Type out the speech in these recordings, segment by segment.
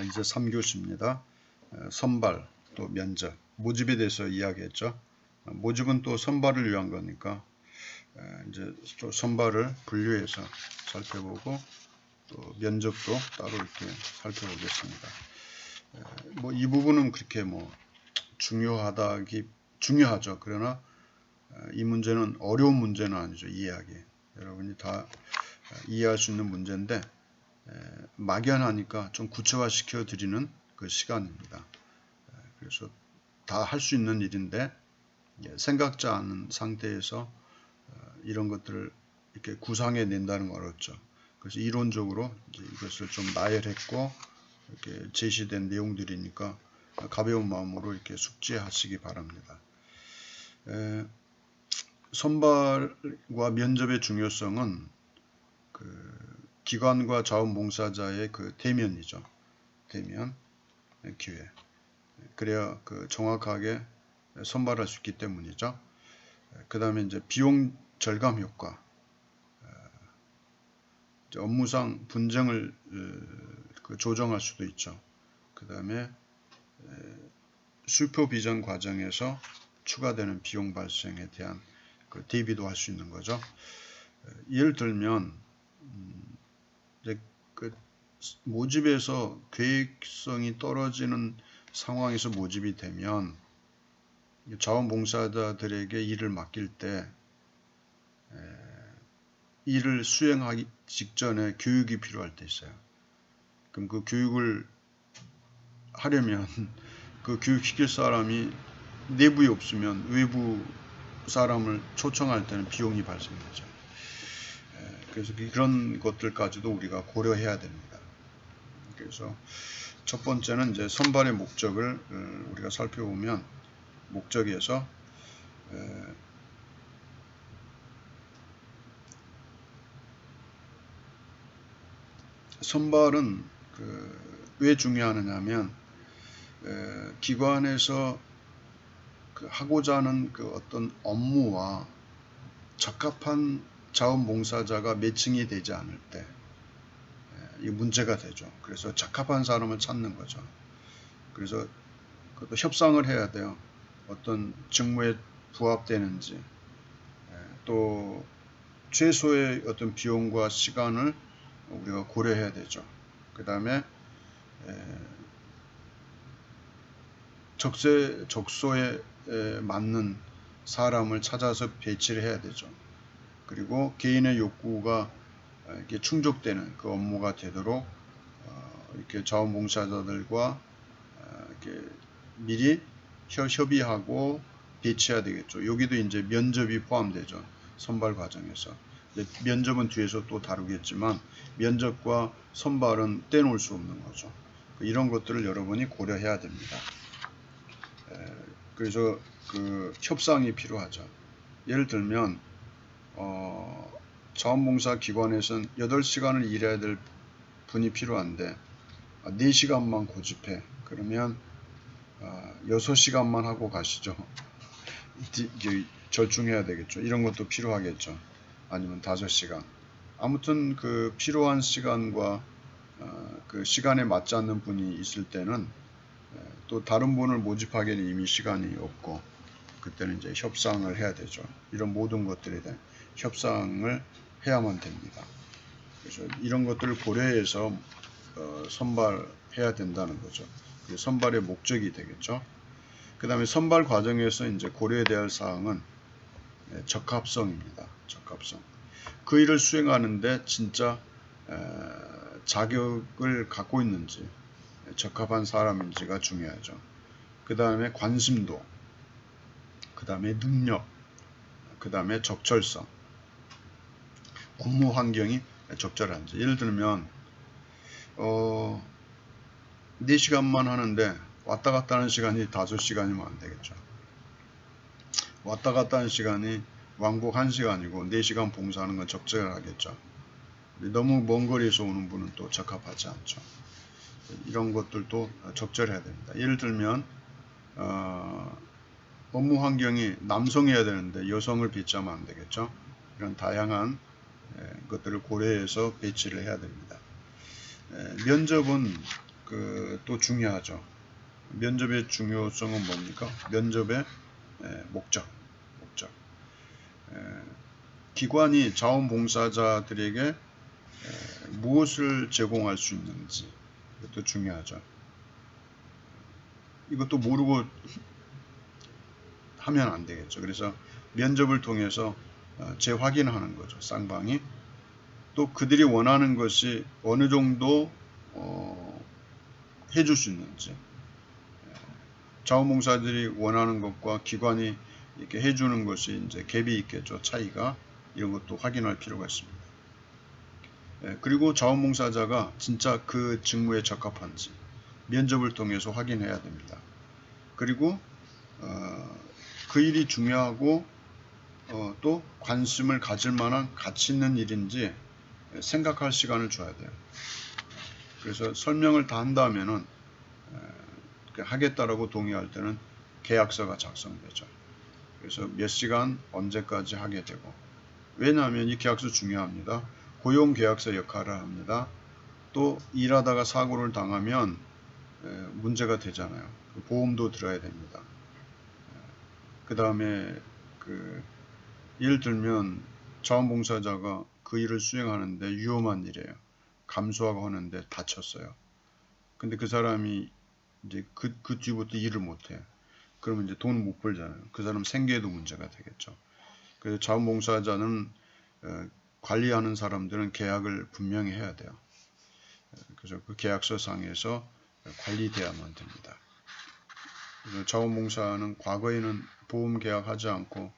이제 3교시입니다. 선발, 또 면접, 모집에 대해서 이야기했죠. 모집은 또 선발을 위한 거니까 이제 또 선발을 분류해서 살펴보고 또 면접도 따로 이렇게 살펴보겠습니다. 뭐 이 부분은 그렇게 뭐 중요하죠. 그러나 이 문제는 어려운 문제는 아니죠. 이해하기. 여러분이 다 이해할 수 있는 문제인데 막연하니까 좀 구체화 시켜 드리는 그 시간입니다. 그래서 다 할 수 있는 일인데 생각지 않은 상태에서 이런 것들을 이렇게 구상해 낸다는 건 어렵죠. 그래서 이론적으로 이것을 좀 나열했고 이렇게 제시된 내용들이니까 가벼운 마음으로 이렇게 숙지하시기 바랍니다. 선발과 면접의 중요성은 기관과 자원봉사자의 그 대면이죠. 대면 기회. 그래야 정확하게 선발할 수 있기 때문이죠. 그 다음에 이제 비용 절감 효과. 업무상 분쟁을 조정할 수도 있죠. 그 다음에 슈퍼비전 과정에서 추가되는 비용 발생에 대한 대비도 할 수 있는 거죠. 예를 들면 이제 모집에서 계획성이 떨어지는 상황에서 모집이 되면 자원봉사자들에게 일을 맡길 때 일을 수행하기 직전에 교육이 필요할 때 있어요. 그럼 그 교육을 하려면 그 교육시킬 사람이 내부에 없으면 외부 사람을 초청할 때는 비용이 발생되죠. 그래서 그런 것들까지도 우리가 고려해야 됩니다. 그래서 첫 번째는 이제 선발의 목적을 우리가 살펴보면 목적에서 선발은 왜 중요하느냐면 기관에서 하고자 하는 어떤 업무와 적합한 자원봉사자가 매칭이 되지 않을 때 이 문제가 되죠. 그래서 적합한 사람을 찾는 거죠. 그래서 그것도 협상을 해야 돼요. 어떤 직무에 부합되는지 또 최소의 어떤 비용과 시간을 우리가 고려해야 되죠. 그 다음에 적소에 맞는 사람을 찾아서 배치를 해야 되죠. 그리고 개인의 욕구가 이렇게 충족되는 그 업무가 되도록 이렇게 자원봉사자들과 이렇게 미리 협의하고 배치해야 되겠죠. 여기도 이제 면접이 포함되죠. 선발 과정에서. 면접은 뒤에서 또 다루겠지만 면접과 선발은 떼놓을 수 없는 거죠. 이런 것들을 여러분이 고려해야 됩니다. 그래서 협상이 필요하죠. 예를 들면 자원봉사 기관에서는 8시간을 일해야 될 분이 필요한데 4시간만 고집해. 그러면 6시간만 하고 가시죠. 절충해야 되겠죠. 이런 것도 필요하겠죠. 아니면 5시간. 아무튼 필요한 시간과 그 시간에 맞지 않는 분이 있을 때는 또 다른 분을 모집하기에는 이미 시간이 없고 그때는 이제 협상을 해야 되죠. 이런 모든 것들에 대한 협상을 해야만 됩니다. 그래서 이런 것들을 고려해서 선발해야 된다는 거죠. 선발의 목적이 되겠죠. 그 다음에 선발 과정에서 이제 고려해야 할 사항은 적합성입니다. 적합성. 그 일을 수행하는데 진짜 자격을 갖고 있는지 적합한 사람인지가 중요하죠. 그 다음에 관심도, 그 다음에 능력, 그 다음에 적절성, 업무 환경이 적절한지. 예를 들면 4시간만 하는데 왔다 갔다 하는 시간이 5시간이면 안 되겠죠. 왔다 갔다 하는 시간이 왕복 1시간이고 4시간 봉사하는 건 적절하겠죠. 너무 먼 거리에서 오는 분은 또 적합하지 않죠. 이런 것들도 적절해야 됩니다. 예를 들면 업무 환경이 남성이어야 되는데 여성을 배치하면 안 되겠죠. 이런 다양한 것들을 고려해서 배치를 해야 됩니다. 면접은 또 중요하죠. 면접의 중요성은 뭡니까? 면접의 목적. 기관이 자원봉사자들에게 무엇을 제공할 수 있는지, 이것도 중요하죠. 이것도 모르고 하면 안 되겠죠. 그래서 면접을 통해서 재확인하는 거죠. 쌍방이. 또 그들이 원하는 것이 어느 정도 해줄 수 있는지, 자원봉사들이 원하는 것과 기관이 이렇게 해주는 것이 이제 갭이 있겠죠. 차이가. 이런 것도 확인할 필요가 있습니다. 그리고 자원봉사자가 진짜 그 직무에 적합한지 면접을 통해서 확인해야 됩니다. 그리고 그 일이 중요하고 또 관심을 가질 만한 가치 있는 일인지 생각할 시간을 줘야 돼요. 그래서 설명을 다 한다면은 하겠다라고 동의할 때는 계약서가 작성되죠. 그래서 몇 시간 언제까지 하게 되고, 왜냐하면 이 계약서 중요합니다. 고용계약서 역할을 합니다. 또 일하다가 사고를 당하면 문제가 되잖아요. 보험도 들어야 됩니다. 그 다음에 예를 들면 자원봉사자가 그 일을 수행하는데 위험한 일이에요. 감수하고 하는데 다쳤어요. 근데 그 사람이 이제 그 뒤부터 일을 못해. 그러면 이제 돈을 못 벌잖아요. 그 사람 생계에도 문제가 되겠죠. 그래서 자원봉사자는 관리하는 사람들은 계약을 분명히 해야 돼요. 그래서 그 계약서상에서 관리돼야만 됩니다. 그래서 자원봉사는 과거에는 보험 계약하지 않고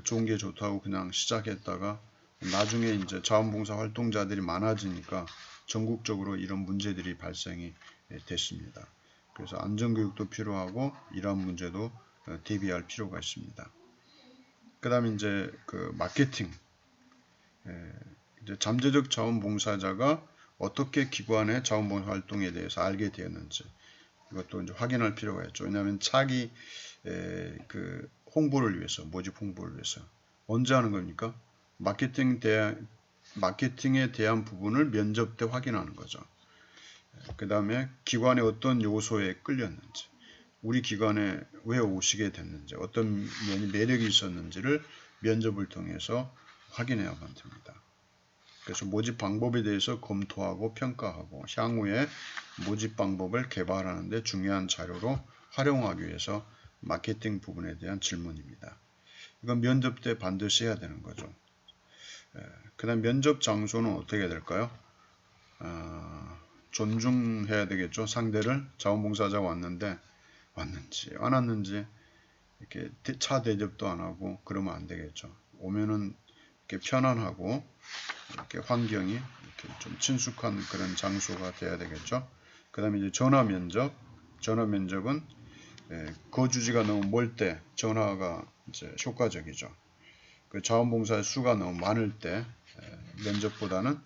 좋은 게 좋다고 그냥 시작했다가 나중에 이제 자원봉사 활동자들이 많아지니까 전국적으로 이런 문제들이 발생이 됐습니다. 그래서 안전교육도 필요하고 이러한 문제도 대비할 필요가 있습니다. 그 다음에 이제 마케팅. 이제 잠재적 자원봉사자가 어떻게 기관의 자원봉사 활동에 대해서 알게 되었는지 이것도 이제 확인할 필요가 있죠. 왜냐하면 차기 홍보를 위해서, 모집 홍보를 위해서 언제 하는 겁니까? 마케팅에 대한 부분을 면접 때 확인하는 거죠. 그 다음에 기관의 어떤 요소에 끌렸는지, 우리 기관에 왜 오시게 됐는지, 어떤 면이 매력이 있었는지를 면접을 통해서 확인해야만 됩니다. 그래서 모집 방법에 대해서 검토하고 평가하고 향후에 모집 방법을 개발하는 데 중요한 자료로 활용하기 위해서 마케팅 부분에 대한 질문입니다. 이건 면접 때 반드시 해야 되는 거죠. 그 다음 면접 장소는 어떻게 해야 될까요? 존중해야 되겠죠. 상대를 자원봉사자가 왔는지 안 왔는지 이렇게 차 대접도 안 하고 그러면 안 되겠죠. 오면은 이렇게 편안하고 이렇게 환경이 이렇게 좀 친숙한 그런 장소가 돼야 되겠죠. 그 다음에 이제 전화 면접은 거주지가 너무 멀 때 전화가 이제 효과적이죠. 그 자원봉사의 수가 너무 많을 때 면접보다는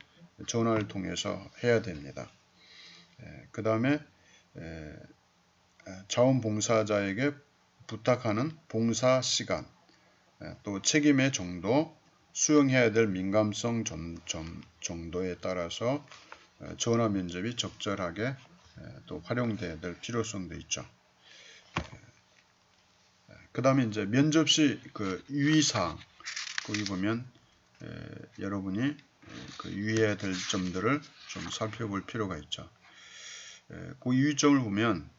전화를 통해서 해야 됩니다. 그 다음에 자원봉사자에게 부탁하는 봉사 시간, 또 책임의 정도, 수용해야 될 민감성 정도에 따라서 전화 면접이 적절하게 또 활용돼야 될 필요성도 있죠. 그 다음에 이제 면접 시 유의사항, 거기 보면 여러분이 유의해야 될 점들을 좀 살펴볼 필요가 있죠. 그 유의점을 보면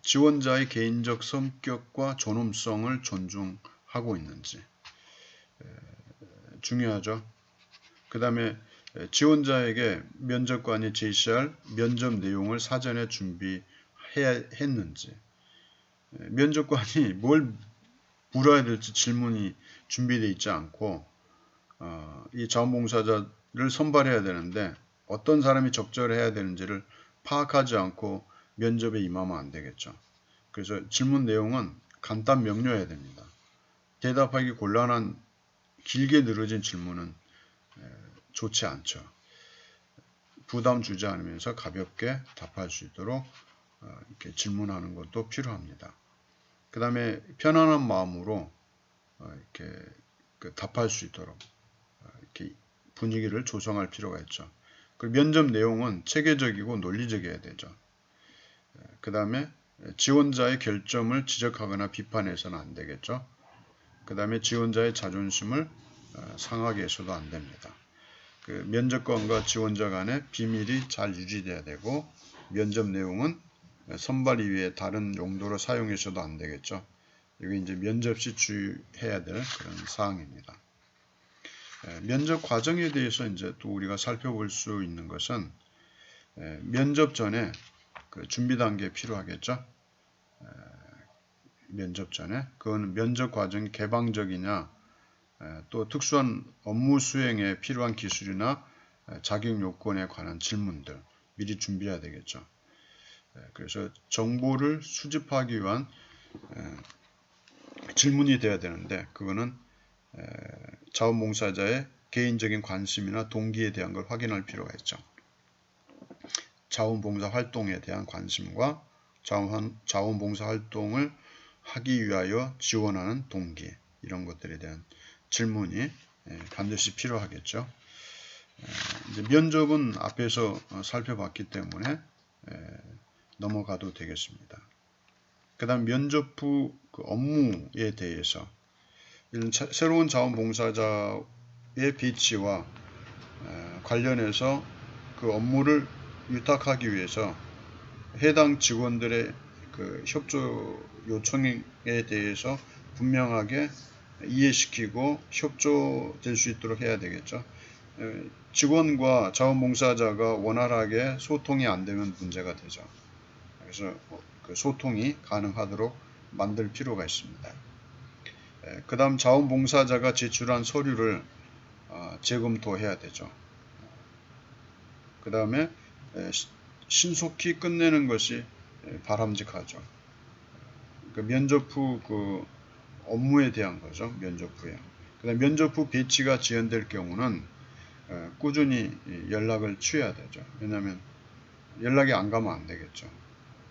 지원자의 개인적 성격과 존엄성을 존중하고 있는지 중요하죠. 그 다음에 지원자에게 면접관이 제시할 면접 내용을 사전에 준비했는지, 면접관이 뭘 물어야 될지 질문이 준비되어 있지 않고 이 자원봉사자를 선발해야 되는데 어떤 사람이 적절해야 되는지를 파악하지 않고 면접에 임하면 안 되겠죠. 그래서 질문 내용은 간단 명료해야 됩니다. 대답하기 곤란한 길게 늘어진 질문은 좋지 않죠. 부담 주지 않으면서 가볍게 답할 수 있도록 이렇게 질문하는 것도 필요합니다. 그 다음에 편안한 마음으로 이렇게 답할 수 있도록 이렇게 분위기를 조성할 필요가 있죠. 그리고 면접 내용은 체계적이고 논리적이어야 되죠. 그 다음에 지원자의 결점을 지적하거나 비판해서는 안 되겠죠. 그 다음에 지원자의 자존심을 상하게 해서도 안 됩니다. 그 면접관과 지원자 간의 비밀이 잘 유지돼야 되고, 면접 내용은 선발 이외에 다른 용도로 사용해서도 안 되겠죠. 이게 이제 면접 시 주의해야 될 그런 사항입니다. 면접 과정에 대해서 이제 또 우리가 살펴볼 수 있는 것은 면접 전에 그 준비 단계 필요하겠죠. 면접 전에 그건 면접 과정이 개방적이냐, 또 특수한 업무 수행에 필요한 기술이나 자격 요건에 관한 질문들 미리 준비해야 되겠죠. 그래서 정보를 수집하기 위한 질문이 돼야 되는데, 그거는 자원봉사자의 개인적인 관심이나 동기에 대한 걸 확인할 필요가 있죠. 자원봉사 활동에 대한 관심과 자원봉사 활동을 하기 위하여 지원하는 동기, 이런 것들에 대한 질문이 반드시 필요하겠죠. 이제 면접은 앞에서 살펴봤기 때문에 넘어가도 되겠습니다. 그 다음 면접 후 그 업무에 대해서, 새로운 자원봉사자의 배치와 관련해서 그 업무를 위탁하기 위해서 해당 직원들의 그 협조 요청에 대해서 분명하게 이해시키고 협조될 수 있도록 해야 되겠죠. 직원과 자원봉사자가 원활하게 소통이 안 되면 문제가 되죠. 그래서 그 소통이 가능하도록 만들 필요가 있습니다. 그 다음 자원봉사자가 제출한 서류를 재검토해야 되죠. 그 다음에 신속히 끝내는 것이 바람직하죠. 그 면접 후 그 업무에 대한 거죠. 면접 후에. 그 다음 면접 후 배치가 지연될 경우는 꾸준히 연락을 취해야 되죠. 왜냐하면 연락이 안 가면 안 되겠죠.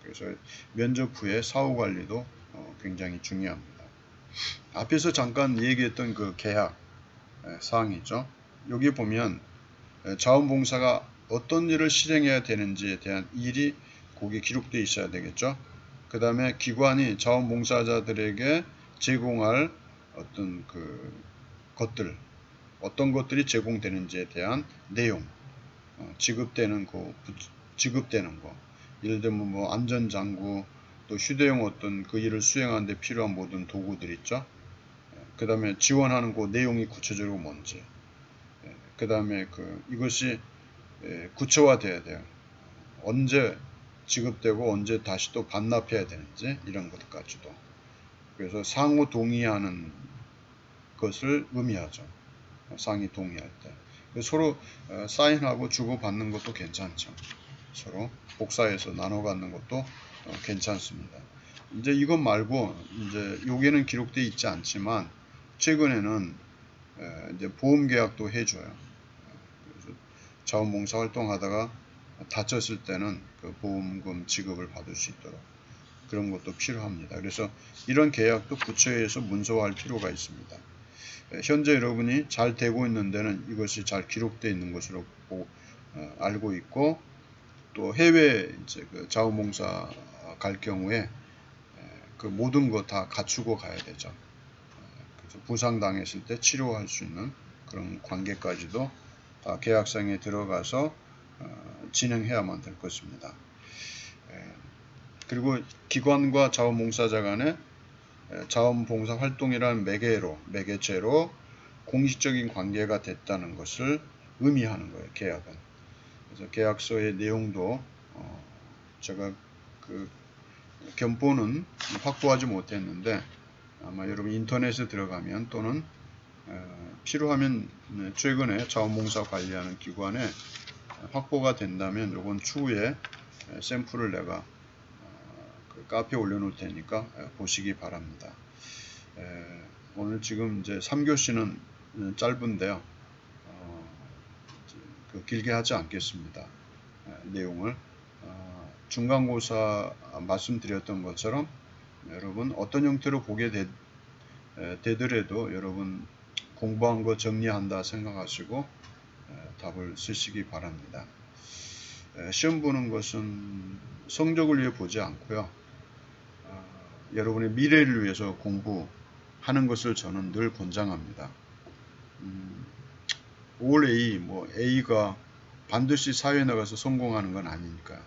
그래서 면접 후에 사후 관리도 굉장히 중요합니다. 앞에서 잠깐 얘기했던 그 계약 사항이죠. 여기 보면 자원봉사가 어떤 일을 실행해야 되는지에 대한 일이 거기 기록되어 있어야 되겠죠. 그 다음에 기관이 자원봉사자들에게 제공할 어떤 그 것들, 어떤 것들이 제공되는지에 대한 내용, 지급되는 거, 예를 들면 뭐 안전장구, 또 휴대용 어떤 그 일을 수행하는 데 필요한 모든 도구들 있죠. 그 다음에 지원하는 그 내용이 구체적으로 뭔지, 그 다음에 이것이 구체화돼야 돼요. 언제 지급되고 언제 다시 또 반납해야 되는지, 이런 것까지도. 그래서 상호 동의하는 것을 의미하죠. 상호 동의할 때. 서로 사인하고 주고받는 것도 괜찮죠. 서로 복사해서 나눠 갖는 것도 괜찮습니다. 이제 이것 말고, 이제 여기에는 기록되어 있지 않지만 최근에는 이제 보험 계약도 해줘요. 그래서 자원봉사 활동하다가 다쳤을 때는 그 보험금 지급을 받을 수 있도록 그런 것도 필요합니다. 그래서 이런 계약도 부처에서 문서화할 필요가 있습니다. 현재 여러분이 잘 되고 있는 데는 이것이 잘 기록되어 있는 것으로 알고 있고, 또 해외 이제 그 자원봉사 갈 경우에 그 모든 거 다 갖추고 가야 되죠. 그래서 부상 당했을 때 치료할 수 있는 그런 관계까지도 다 계약상에 들어가서 진행해야만 될 것입니다. 그리고 기관과 자원봉사자 간의 자원봉사 활동이라는 매개체로 공식적인 관계가 됐다는 것을 의미하는 거예요, 계약은. 그래서 계약서의 내용도 제가 그 견본은 확보하지 못했는데, 아마 여러분 인터넷에 들어가면 또는 필요하면 최근에 자원봉사 관리하는 기관에 확보가 된다면 이건 추후에 샘플을 내가 그 카페에 올려놓을 테니까 보시기 바랍니다. 오늘 지금 이제 3교시는 짧은데요. 길게 하지 않겠습니다. 내용을 중간고사 말씀드렸던 것처럼 여러분 어떤 형태로 보게 되더라도 여러분 공부한 거 정리한다 생각하시고 답을 쓰시기 바랍니다. 시험 보는 것은 성적을 위해 보지 않고요. 여러분의 미래를 위해서 공부하는 것을 저는 늘 권장합니다. 올 A, 뭐 A가 반드시 사회에 나가서 성공하는 건 아니니까요.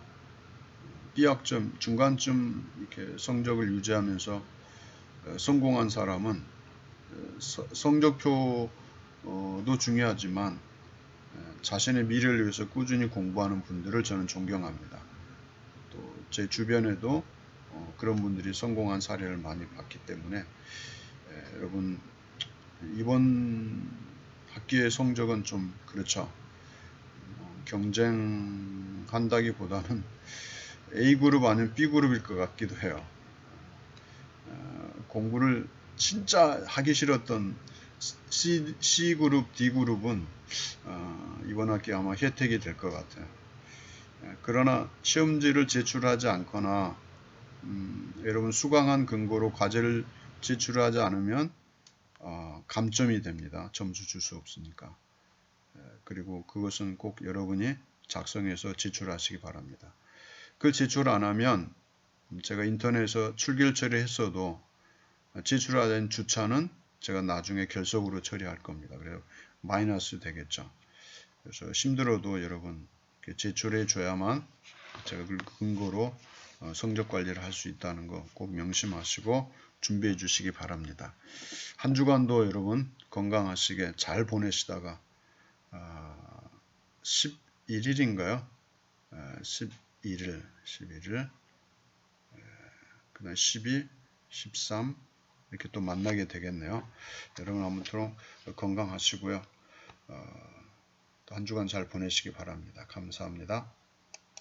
B학점, 중간쯤 이렇게 성적을 유지하면서 성공한 사람은 성적표도 중요하지만 자신의 미래를 위해서 꾸준히 공부하는 분들을 저는 존경합니다. 또 제 주변에도 그런 분들이 성공한 사례를 많이 봤기 때문에 여러분 이번 학기의 성적은 좀 그렇죠. 경쟁한다기보다는 A그룹 아니면 B그룹일 것 같기도 해요. 공부를 진짜 하기 싫었던 C그룹, D그룹은 이번 학기 아마 혜택이 될 것 같아요. 그러나 시험지를 제출하지 않거나 여러분 수강한 근거로 과제를 제출하지 않으면 감점이 됩니다. 점수 줄 수 없으니까. 그리고 그것은 꼭 여러분이 작성해서 제출하시기 바랍니다. 그걸 제출 안 하면 제가 인터넷에서 출결 처리했어도 제출하는 주차는 제가 나중에 결석으로 처리할 겁니다. 그래서 마이너스 되겠죠. 그래서 힘들어도 여러분 제출해 줘야만 제가 그 근거로 성적 관리를 할 수 있다는 거 꼭 명심하시고 준비해 주시기 바랍니다. 한 주간도 여러분 건강하시게 잘 보내시다가 11일인가요? 11일, 그 다음 12, 13 이렇게 또 만나게 되겠네요. 여러분 아무쪼록 건강하시고요. 또 한 주간 잘 보내시기 바랍니다. 감사합니다.